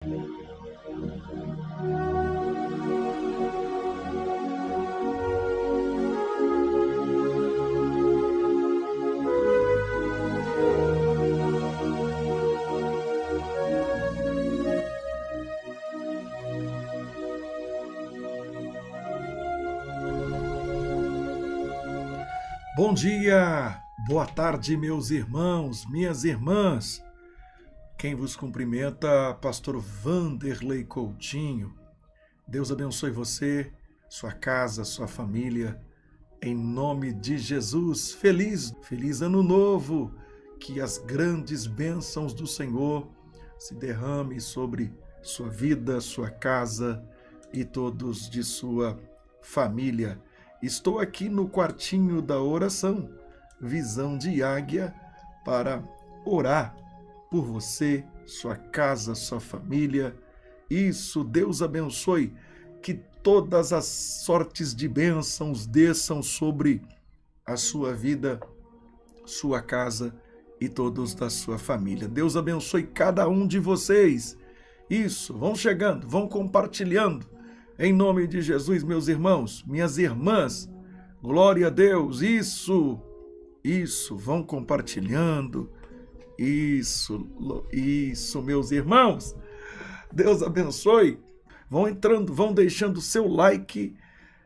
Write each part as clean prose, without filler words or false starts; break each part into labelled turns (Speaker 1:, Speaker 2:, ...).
Speaker 1: Bom dia, boa tarde, meus irmãos, minhas irmãs. Quem vos cumprimenta, pastor Vanderlei Coutinho. Deus abençoe você, sua casa, sua família, em nome de Jesus. Feliz ano novo, que as grandes bênçãos do Senhor se derramem sobre sua vida, sua casa e todos de sua família. Estou aqui no quartinho da oração, visão de águia, para orar por você, sua casa, sua família. Isso, Deus abençoe, que todas as sortes de bênçãos desçam sobre a sua vida, sua casa e todos da sua família. Deus abençoe cada um de vocês. Isso, vão chegando, vão compartilhando. Em nome de Jesus, meus irmãos, minhas irmãs, glória a Deus, isso, vão compartilhando, isso, meus irmãos, Deus abençoe, vão entrando, vão deixando seu like,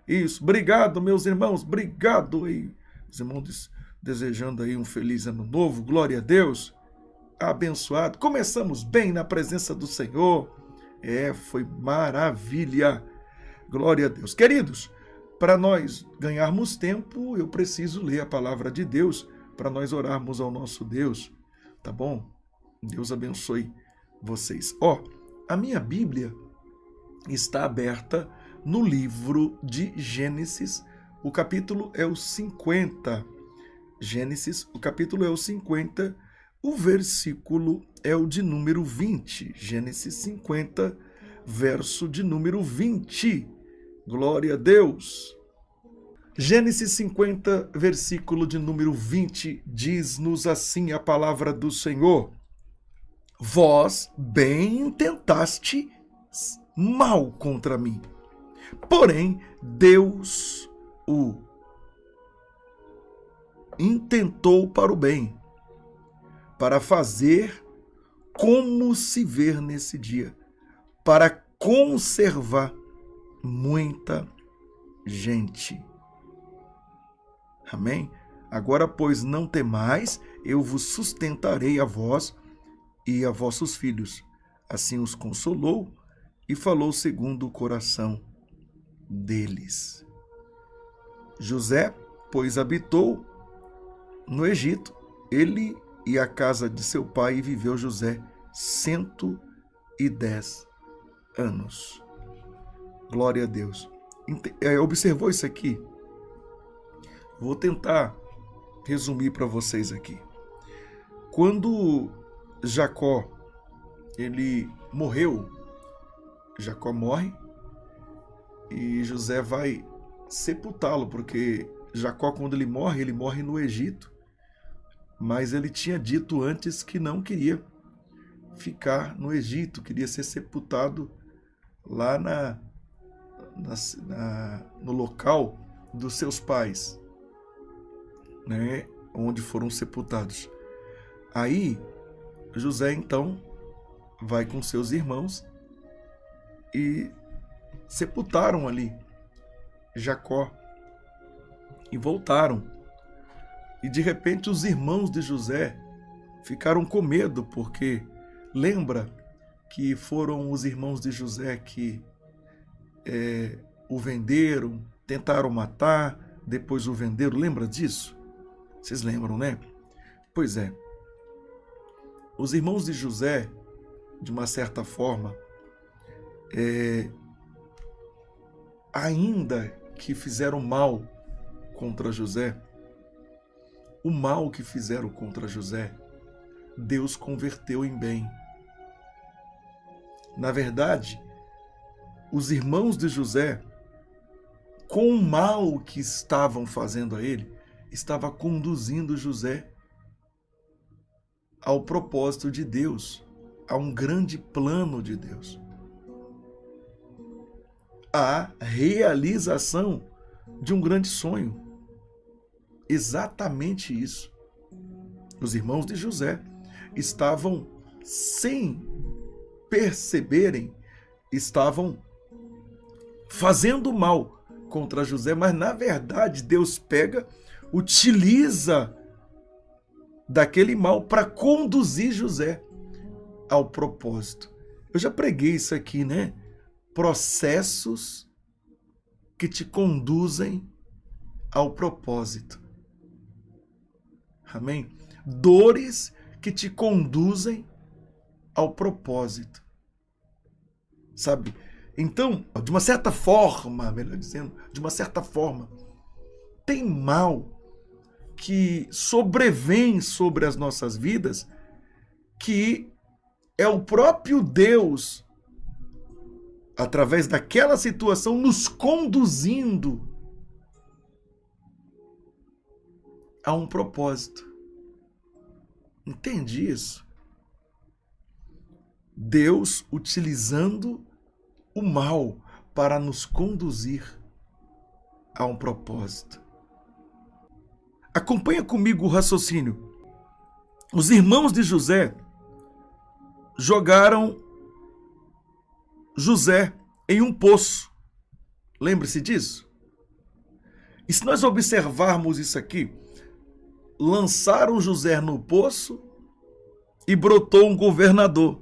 Speaker 1: isso, obrigado, meus irmãos, obrigado aí, os irmãos desejando aí um feliz ano novo, glória a Deus, abençoado, começamos bem na presença do Senhor, foi maravilha. Glória a Deus. Queridos, para nós ganharmos tempo, eu preciso ler a palavra de Deus para nós orarmos ao nosso Deus, tá bom? Deus abençoe vocês. A minha Bíblia está aberta no livro de Gênesis, o capítulo é o 50. Gênesis, o capítulo é o 50, o versículo é o de número 20. Gênesis 50, verso de número 20. Glória a Deus. Gênesis 50, versículo de número 20, diz-nos assim a palavra do Senhor. Vós bem intentaste mal contra mim, porém Deus o intentou para o bem, para fazer como se ver nesse dia, para conservar muita gente. Amém? Agora, pois, não temais, eu vos sustentarei a vós e a vossos filhos. Assim os consolou e falou segundo o coração deles. José, pois, habitou no Egito, ele e a casa de seu pai, e viveu José 110 anos. Glória a Deus. Observou isso aqui? Vou tentar resumir para vocês aqui. Quando Jacó, ele morreu, Jacó morre e José vai sepultá-lo, porque Jacó, quando ele morre no Egito, mas ele tinha dito antes que não queria ficar no Egito, queria ser sepultado lá no local dos seus pais, né, onde foram sepultados. Aí José então vai com seus irmãos e sepultaram ali Jacó e voltaram. E de repente os irmãos de José ficaram com medo, porque lembra que foram os irmãos de José que o venderam, tentaram matar, depois o venderam. Lembra disso? Vocês lembram, né? Pois é. Os irmãos de José, de uma certa forma, ainda que fizeram mal contra José, o mal que fizeram contra José, Deus converteu em bem. Na verdade, os irmãos de José, com o mal que estavam fazendo a ele, estava conduzindo José ao propósito de Deus, a um grande plano de Deus, a realização de um grande sonho. Exatamente isso. Os irmãos de José estavam, sem perceberem, estavam fazendo mal contra José, mas na verdade Deus utiliza daquele mal para conduzir José ao propósito. Eu já preguei isso aqui, né? Processos que te conduzem ao propósito. Amém? Dores que te conduzem ao propósito. Sabe? Então, de uma certa forma, melhor dizendo, tem mal que sobrevém sobre as nossas vidas, que é o próprio Deus, através daquela situação, nos conduzindo a um propósito. Entende isso? Deus utilizando o mal para nos conduzir a um propósito. Acompanha comigo o raciocínio. Os irmãos de José jogaram José em um poço. Lembre-se disso? E se nós observarmos isso aqui, lançaram José no poço e brotou um governador.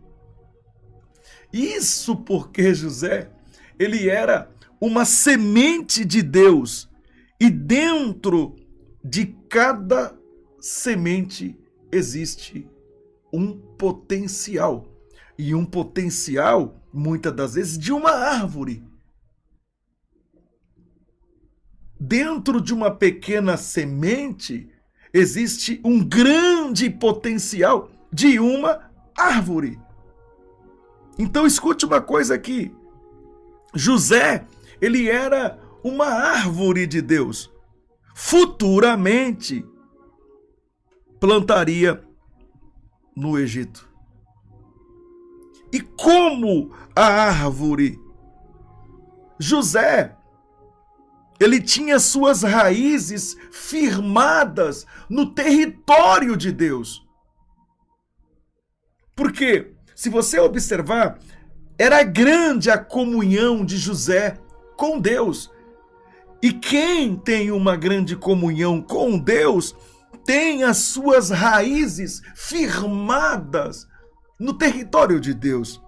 Speaker 1: Isso porque José, ele era uma semente de Deus, e dentro de cada semente existe um potencial. E um potencial, muitas das vezes, de uma árvore. Dentro de uma pequena semente existe um grande potencial de uma árvore. Então escute uma coisa aqui. José, ele era uma árvore de Deus. Futuramente plantaria no Egito. E como a árvore, José, ele tinha suas raízes firmadas no território de Deus. Porque, se você observar, era grande a comunhão de José com Deus. E quem tem uma grande comunhão com Deus tem as suas raízes firmadas no território de Deus.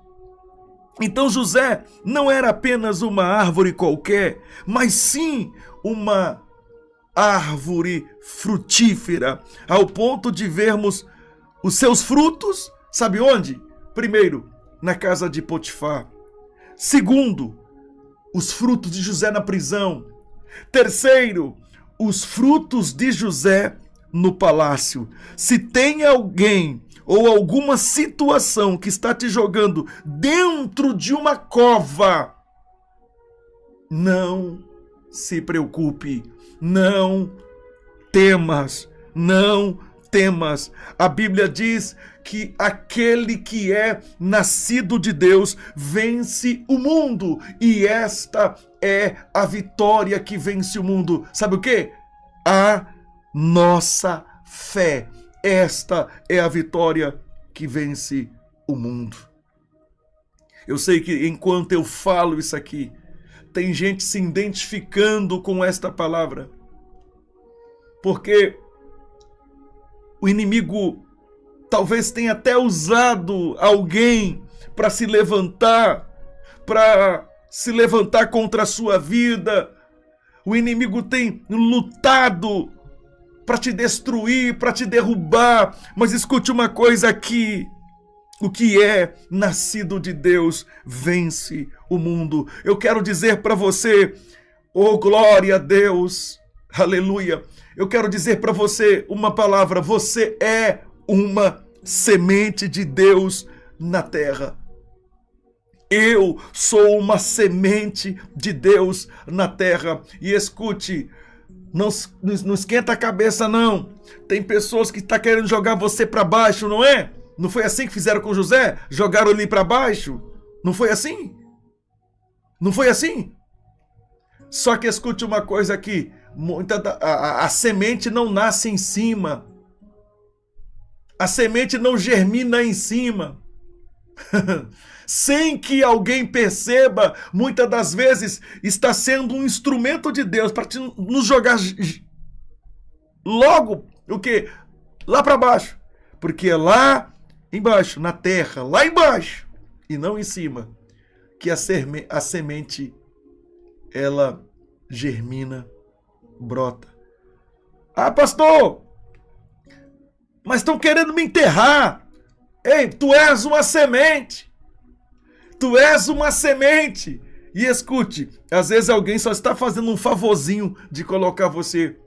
Speaker 1: Então José não era apenas uma árvore qualquer, mas sim uma árvore frutífera, ao ponto de vermos os seus frutos, sabe onde? Primeiro, na casa de Potifar. Segundo, os frutos de José na prisão. Terceiro, os frutos de José no palácio. Se tem alguém ou alguma situação que está te jogando dentro de uma cova, não se preocupe, não temas, não temas. A Bíblia diz que aquele que é nascido de Deus vence o mundo, e esta é a vitória que vence o mundo. Sabe o quê? A nossa fé. Esta é a vitória que vence o mundo. Eu sei que enquanto eu falo isso aqui, tem gente se identificando com esta palavra, porque o inimigo talvez tenha até usado alguém para se levantar contra a sua vida. O inimigo tem lutado para te destruir, para te derrubar. Mas escute uma coisa aqui: o que é nascido de Deus vence o mundo. Eu quero dizer para você, oh glória a Deus, aleluia. Eu quero dizer para você uma palavra: você é uma semente de Deus na terra. Eu sou uma semente de Deus na terra. E escute, não esquenta a cabeça não. Tem pessoas que estão querendo jogar você para baixo, não é? Não foi assim que fizeram com José? Jogaram ele para baixo? Não foi assim? Não foi assim? Só que escute uma coisa aqui, a semente não nasce em cima. A semente não germina em cima. Sem que alguém perceba, muitas das vezes está sendo um instrumento de Deus para nos jogar logo, o quê? Lá para baixo. Porque é lá embaixo, na terra, lá embaixo, e não em cima, que a semente, ela germina, brota. Ah, pastor, mas estão querendo me enterrar. Ei, tu és uma semente. Tu és uma semente. E escute, às vezes alguém só está fazendo um favorzinho de colocar você.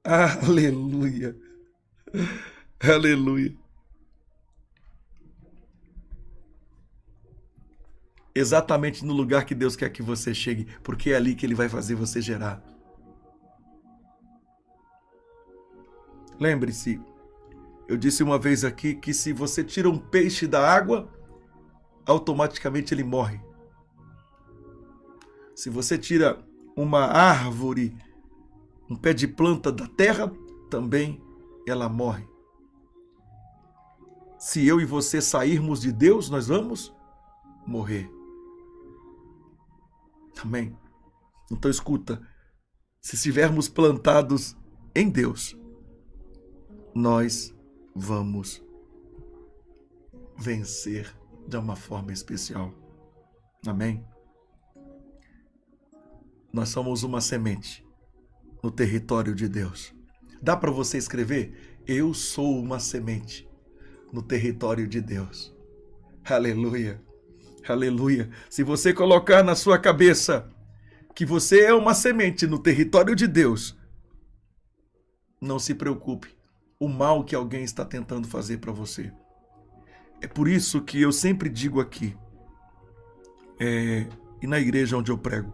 Speaker 1: Aleluia. Aleluia. Exatamente no lugar que Deus quer que você chegue, porque é ali que Ele vai fazer você gerar. Lembre-se, eu disse uma vez aqui que se você tira um peixe da água, automaticamente ele morre. Se você tira uma árvore, um pé de planta da terra, também ela morre. Se eu e você sairmos de Deus, nós vamos morrer. Amém? Então escuta, se estivermos plantados em Deus, nós vamos vencer de uma forma especial. Amém? Nós somos uma semente no território de Deus. Dá para você escrever? Eu sou uma semente no território de Deus. Aleluia. Aleluia. Se você colocar na sua cabeça que você é uma semente no território de Deus, não se preocupe. O mal que alguém está tentando fazer para você. É por isso que eu sempre digo aqui, e na igreja onde eu prego,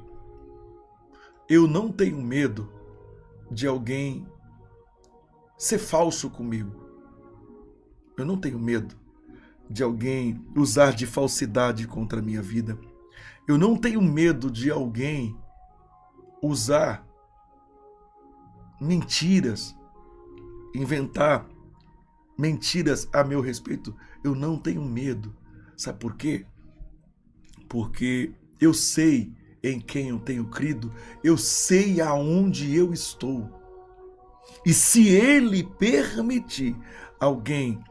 Speaker 1: eu não tenho medo de alguém ser falso comigo. Eu não tenho medo de alguém usar de falsidade contra a minha vida. Eu não tenho medo de alguém usar mentiras, inventar mentiras a meu respeito. Eu não tenho medo. Sabe por quê? Porque eu sei em quem eu tenho crido, eu sei aonde eu estou. E se Ele permitir alguém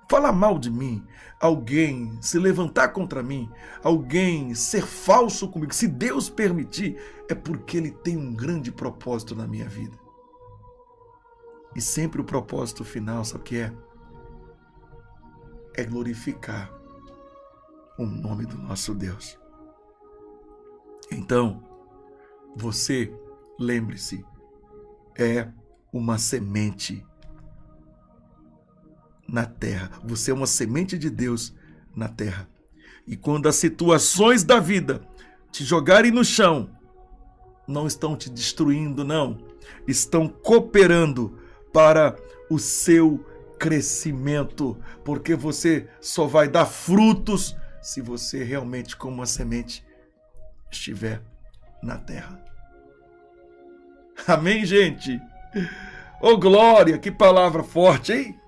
Speaker 1: falar mal de mim, alguém se levantar contra mim, alguém ser falso comigo, se Deus permitir, é porque Ele tem um grande propósito na minha vida. E sempre o propósito final, sabe o que é? É glorificar o nome do nosso Deus. Então, você, lembre-se, é uma semente na terra. Você é uma semente de Deus na terra. E quando as situações da vida te jogarem no chão, não estão te destruindo, não. Estão cooperando para o seu crescimento, porque você só vai dar frutos se você realmente, como uma semente, estiver na terra. Amém, gente? Ô, glória, que palavra forte, hein?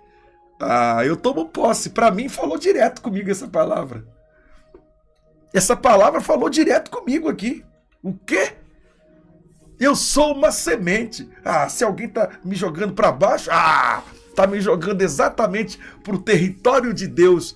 Speaker 1: Eu tomo posse. Para mim, falou direto comigo essa palavra. Essa palavra falou direto comigo aqui. O quê? Eu sou uma semente. Se alguém tá me jogando para baixo, tá me jogando exatamente para o território de Deus,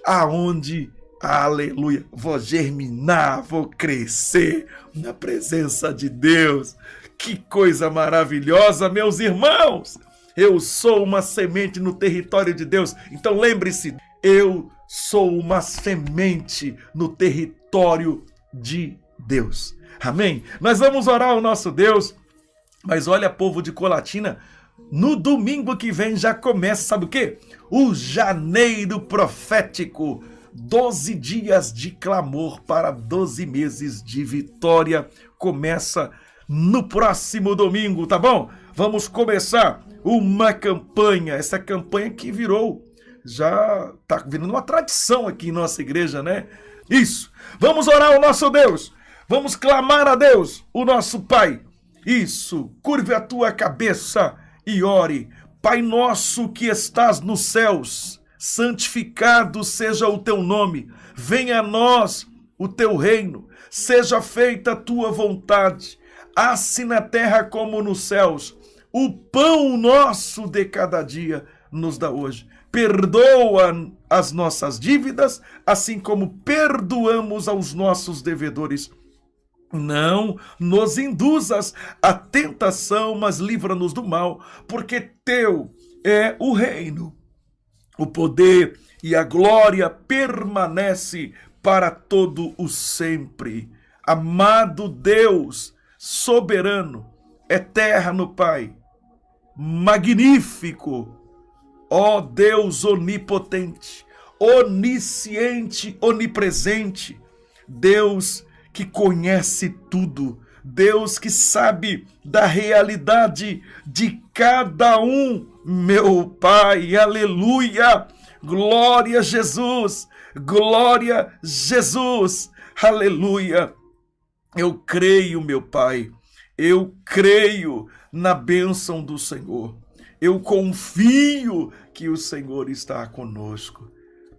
Speaker 1: aonde, aleluia, vou germinar, vou crescer na presença de Deus. Que coisa maravilhosa, meus irmãos! Eu sou uma semente no território de Deus. Então lembre-se, eu sou uma semente no território de Deus. Amém? Nós vamos orar ao nosso Deus. Mas olha, povo de Colatina, no domingo que vem já começa, sabe o quê? O janeiro profético. 12 dias de clamor para 12 meses de vitória. Começa no próximo domingo, tá bom? Vamos começar uma campanha, essa campanha que virou já está virando uma tradição aqui em nossa igreja, né? Isso. Vamos orar ao nosso Deus. Vamos clamar a Deus, o nosso Pai. Isso. Curve a tua cabeça e ore. Pai nosso que estás nos céus, santificado seja o teu nome. Venha a nós o teu reino. Seja feita a tua vontade, assim na terra como nos céus. O pão nosso de cada dia nos dá hoje. Perdoa as nossas dívidas, assim como perdoamos aos nossos devedores. Não nos induzas à tentação, mas livra-nos do mal, porque teu é o reino, o poder e a glória permanece para todo o sempre. Amado Deus, soberano, eterno Pai, magnífico, ó Deus onipotente, onisciente, onipresente, Deus que conhece tudo, Deus que sabe da realidade de cada um, meu Pai, aleluia, glória a Jesus, glória a Jesus, aleluia. Eu creio, meu Pai, eu creio na bênção do Senhor, eu confio que o Senhor está conosco.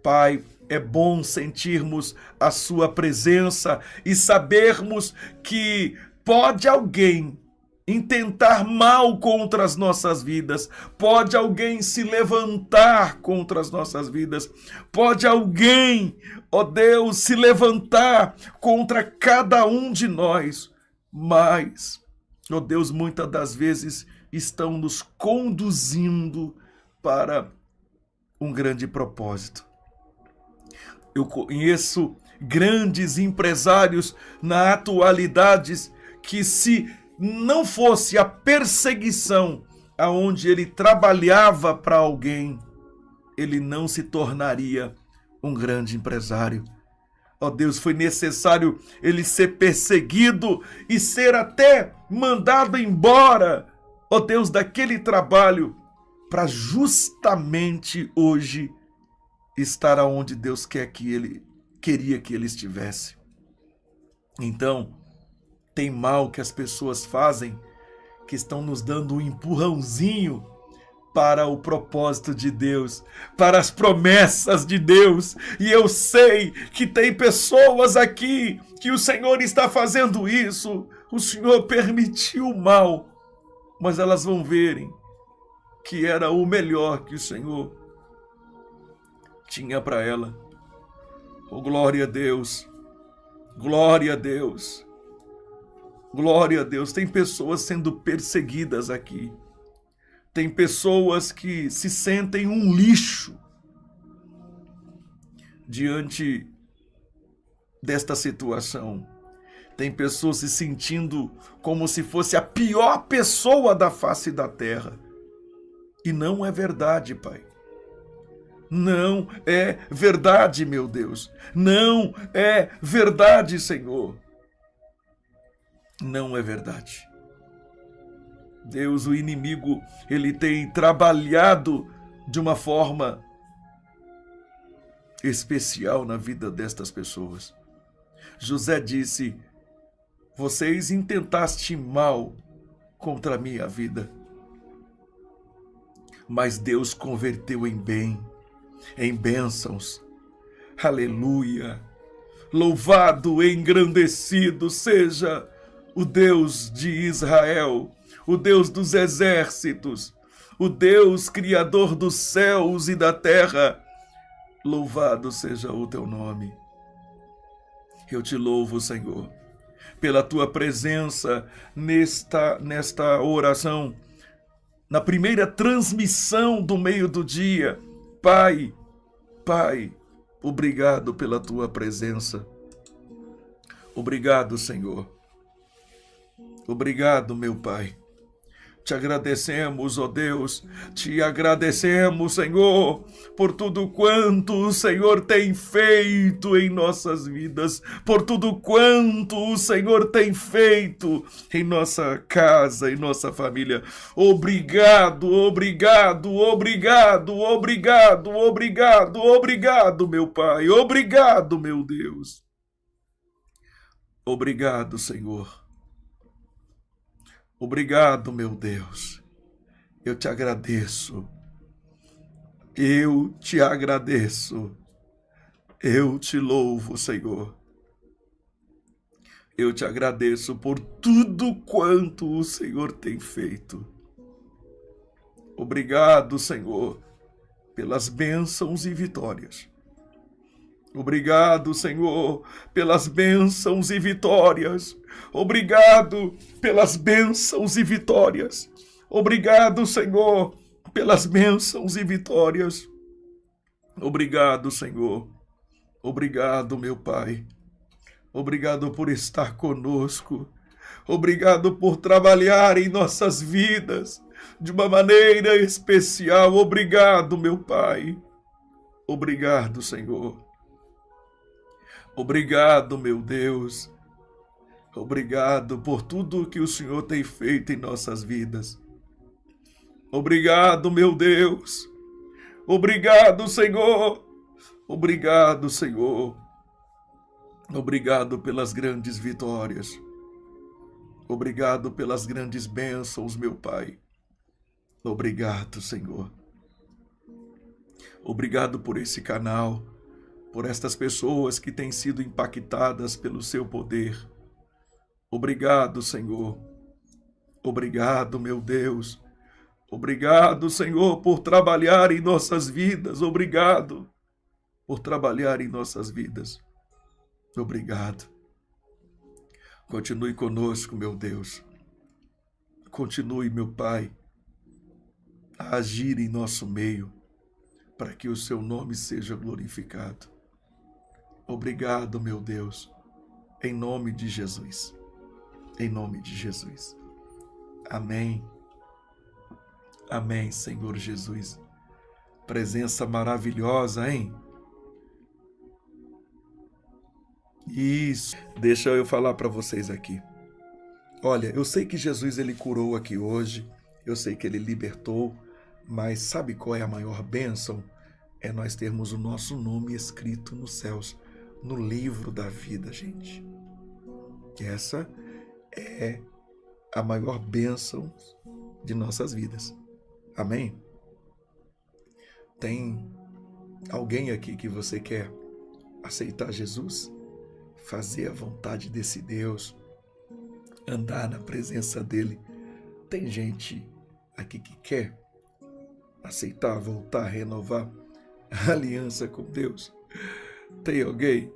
Speaker 1: Pai, é bom sentirmos a sua presença e sabermos que pode alguém intentar mal contra as nossas vidas, pode alguém se levantar contra as nossas vidas, pode alguém, ó Deus, se levantar contra cada um de nós, mas, ó Deus, muitas das vezes estão nos conduzindo para um grande propósito. Eu conheço grandes empresários na atualidade que, se não fosse a perseguição aonde ele trabalhava para alguém, ele não se tornaria um grande empresário. Ó Deus, foi necessário ele ser perseguido e ser até mandado embora, ó Deus, daquele trabalho, para justamente hoje estar aonde Deus queria que ele estivesse. Então, tem mal que as pessoas fazem, que estão nos dando um empurrãozinho para o propósito de Deus, para as promessas de Deus. E eu sei que tem pessoas aqui que o Senhor está fazendo isso. O Senhor permitiu o mal, mas elas vão verem que era o melhor que o Senhor tinha para ela. Oh, glória a Deus, glória a Deus, glória a Deus. Tem pessoas sendo perseguidas aqui, tem pessoas que se sentem um lixo diante desta situação. Tem pessoas se sentindo como se fosse a pior pessoa da face da terra. E não é verdade, Pai. Não é verdade, meu Deus. Não é verdade, Senhor. Não é verdade. Deus, o inimigo, ele tem trabalhado de uma forma especial na vida destas pessoas. José disse: vocês intentaste mal contra a minha vida, mas Deus converteu em bem, em bênçãos. Aleluia! Louvado e engrandecido seja o Deus de Israel, o Deus dos exércitos, o Deus criador dos céus e da terra. Louvado seja o teu nome. Eu te louvo, Senhor, pela tua presença nesta oração, na primeira transmissão do meio do dia. Pai, obrigado pela tua presença. Obrigado, Senhor. Obrigado, meu Pai. Te agradecemos, ó Deus, te agradecemos, Senhor, por tudo quanto o Senhor tem feito em nossas vidas, por tudo quanto o Senhor tem feito em nossa casa, em nossa família. Obrigado, obrigado, obrigado, obrigado, obrigado, obrigado, meu Pai, obrigado, meu Deus. Obrigado, Senhor. Obrigado, meu Deus. Eu te agradeço. Eu te agradeço. Eu te louvo, Senhor. Eu te agradeço por tudo quanto o Senhor tem feito. Obrigado, Senhor, pelas bênçãos e vitórias. Obrigado, Senhor, pelas bênçãos e vitórias. Obrigado pelas bênçãos e vitórias. Obrigado, Senhor, pelas bênçãos e vitórias. Obrigado, Senhor. Obrigado, meu Pai. Obrigado por estar conosco. Obrigado por trabalhar em nossas vidas de uma maneira especial. Obrigado, meu Pai. Obrigado, Senhor. Obrigado, meu Deus. Obrigado por tudo que o Senhor tem feito em nossas vidas. Obrigado, meu Deus. Obrigado, Senhor. Obrigado, Senhor. Obrigado pelas grandes vitórias. Obrigado pelas grandes bênçãos, meu Pai. Obrigado, Senhor. Obrigado por esse canal, por estas pessoas que têm sido impactadas pelo seu poder. Obrigado, Senhor. Obrigado, meu Deus. Obrigado, Senhor, por trabalhar em nossas vidas. Obrigado por trabalhar em nossas vidas. Obrigado. Continue conosco, meu Deus. Continue, meu Pai, a agir em nosso meio, para que o seu nome seja glorificado. Obrigado, meu Deus, em nome de Jesus. Em nome de Jesus. Amém. Amém, Senhor Jesus. Presença maravilhosa, hein? Isso. Deixa eu falar para vocês aqui. Olha, eu sei que Jesus ele curou aqui hoje, eu sei que ele libertou, mas sabe qual é a maior bênção? É nós termos o nosso nome escrito nos céus, no livro da vida, gente. Essa é a maior bênção de nossas vidas. Amém? Tem alguém aqui que você quer aceitar Jesus? Fazer a vontade desse Deus? Andar na presença dele? Tem gente aqui que quer aceitar, voltar, renovar a aliança com Deus? Tem alguém?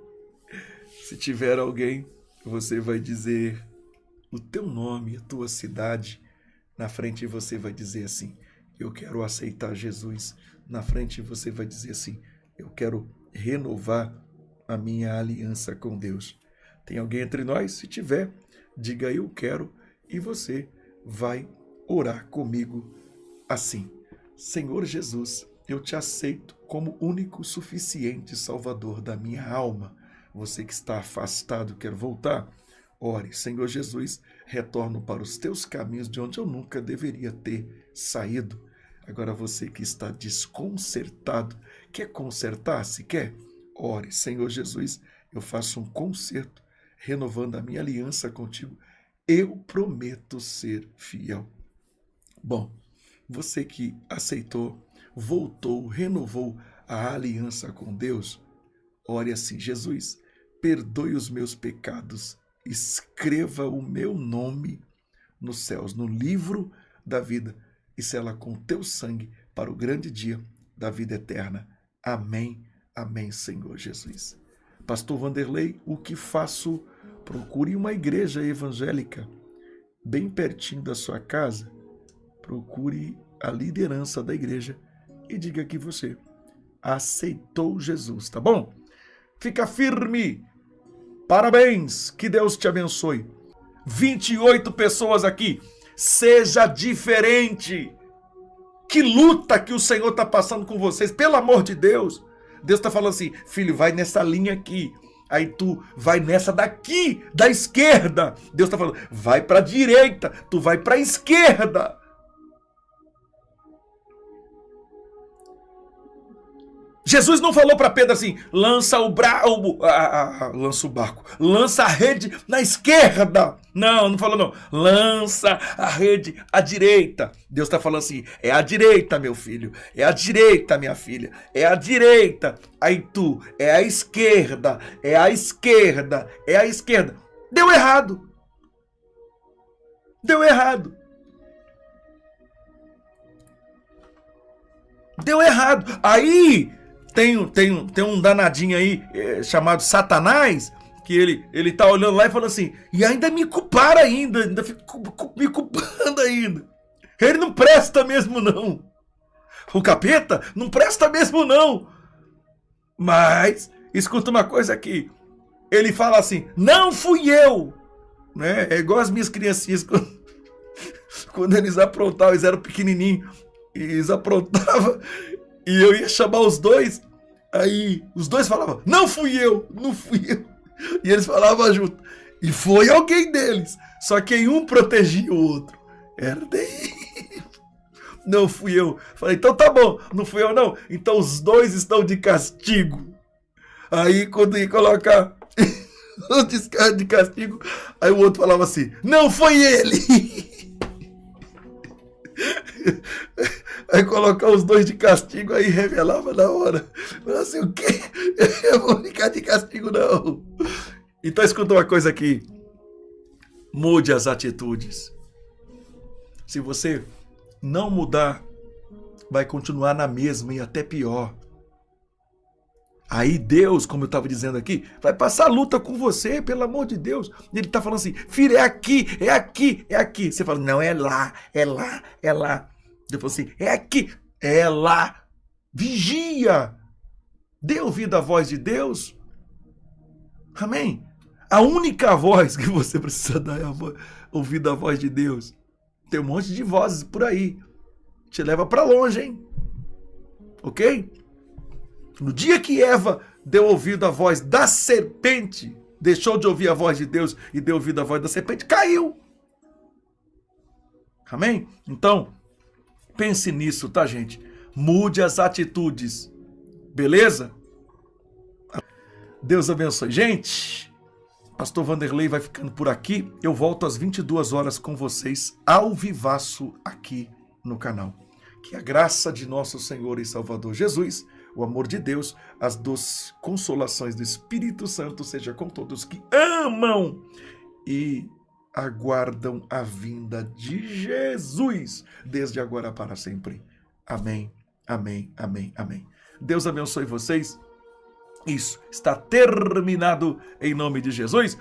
Speaker 1: Se tiver alguém, você vai dizer o teu nome, a tua cidade. Na frente você vai dizer assim: eu quero aceitar Jesus. Na frente você vai dizer assim: eu quero renovar a minha aliança com Deus. Tem alguém entre nós? Se tiver, diga eu quero, e você vai orar comigo assim: Senhor Jesus, eu te aceito como único suficiente Salvador da minha alma. Você que está afastado, quer voltar? Ore: Senhor Jesus, retorno para os teus caminhos de onde eu nunca deveria ter saído. Agora você que está desconcertado, quer consertar? Se quer? Ore: Senhor Jesus, eu faço um concerto, renovando a minha aliança contigo. Eu prometo ser fiel. Bom, você que aceitou, voltou, renovou a aliança com Deus, ore assim: Jesus, perdoe os meus pecados, escreva o meu nome nos céus, no livro da vida, e sela com teu sangue para o grande dia da vida eterna. Amém, amém, Senhor Jesus. Pastor Vanderlei, o que faço? Procure uma igreja evangélica bem pertinho da sua casa. Procure a liderança da igreja e diga que você aceitou Jesus, tá bom? Fica firme. Parabéns, que Deus te abençoe. 28 pessoas aqui. seja diferente. Que luta que o Senhor está passando com vocês, pelo amor de Deus. Deus está falando assim, filho, vai nessa linha aqui. Aí tu vai nessa daqui, da esquerda. Deus está falando, vai para a direita, tu vai para a esquerda. Jesus não falou para Pedro assim, lança o barco, lança a rede na esquerda. Não, não falou não. Lança a rede à direita. Deus está falando assim, é a direita, meu filho, é a direita, minha filha, é a direita. Aí tu, é a esquerda, é a esquerda, é a esquerda. Deu errado. Deu errado. Deu errado. Aí tem um danadinho aí chamado Satanás, que ele tá olhando lá e falando assim, e ainda me culparam ainda fica me culpando ainda. Ele não presta mesmo não. O capeta não presta mesmo não. Mas, escuta uma coisa aqui, ele fala assim, não fui eu. Né? É igual as minhas criancinhas, quando eles aprontavam, eles eram pequenininhos, e eles aprontavam, e eu ia chamar os dois, aí os dois falavam, não fui eu, não fui eu. E eles falavam junto, e foi alguém deles, só que um protegia o outro. Era daí. Não fui eu. Falei, então tá bom, não fui eu não. Então os dois estão de castigo. Aí quando ia colocar o descargo de castigo, aí o outro falava assim, não foi ele. Aí colocar os dois de castigo, aí revelava na hora. Falava assim, o quê? Eu vou ficar de castigo não. Então escuta uma coisa aqui. Mude as atitudes. Se você não mudar, vai continuar na mesma e até pior. Aí Deus, como eu estava dizendo aqui, vai passar luta com você, pelo amor de Deus. Ele está falando assim, filho, é aqui, é aqui, é aqui. Você fala, não, é lá, é lá, é lá. Ele falou assim, é aqui, é lá. Vigia. Dê ouvido à voz de Deus. Amém? A única voz que você precisa dar é ouvir a voz de Deus. Tem um monte de vozes por aí. Te leva para longe, hein? Ok? No dia que Eva deu ouvido à voz da serpente, deixou de ouvir a voz de Deus e deu ouvido à voz da serpente, caiu. Amém? Então, pense nisso, tá, gente? Mude as atitudes. Beleza? Deus abençoe. Gente, Pastor Vanderlei vai ficando por aqui. Eu volto às 22 horas com vocês, ao vivaço, aqui no canal. Que a graça de nosso Senhor e Salvador Jesus, o amor de Deus, as doces consolações do Espírito Santo seja com todos que amam e aguardam a vinda de Jesus, desde agora para sempre. Amém, amém, amém, amém. Deus abençoe vocês. Isso, está terminado em nome de Jesus.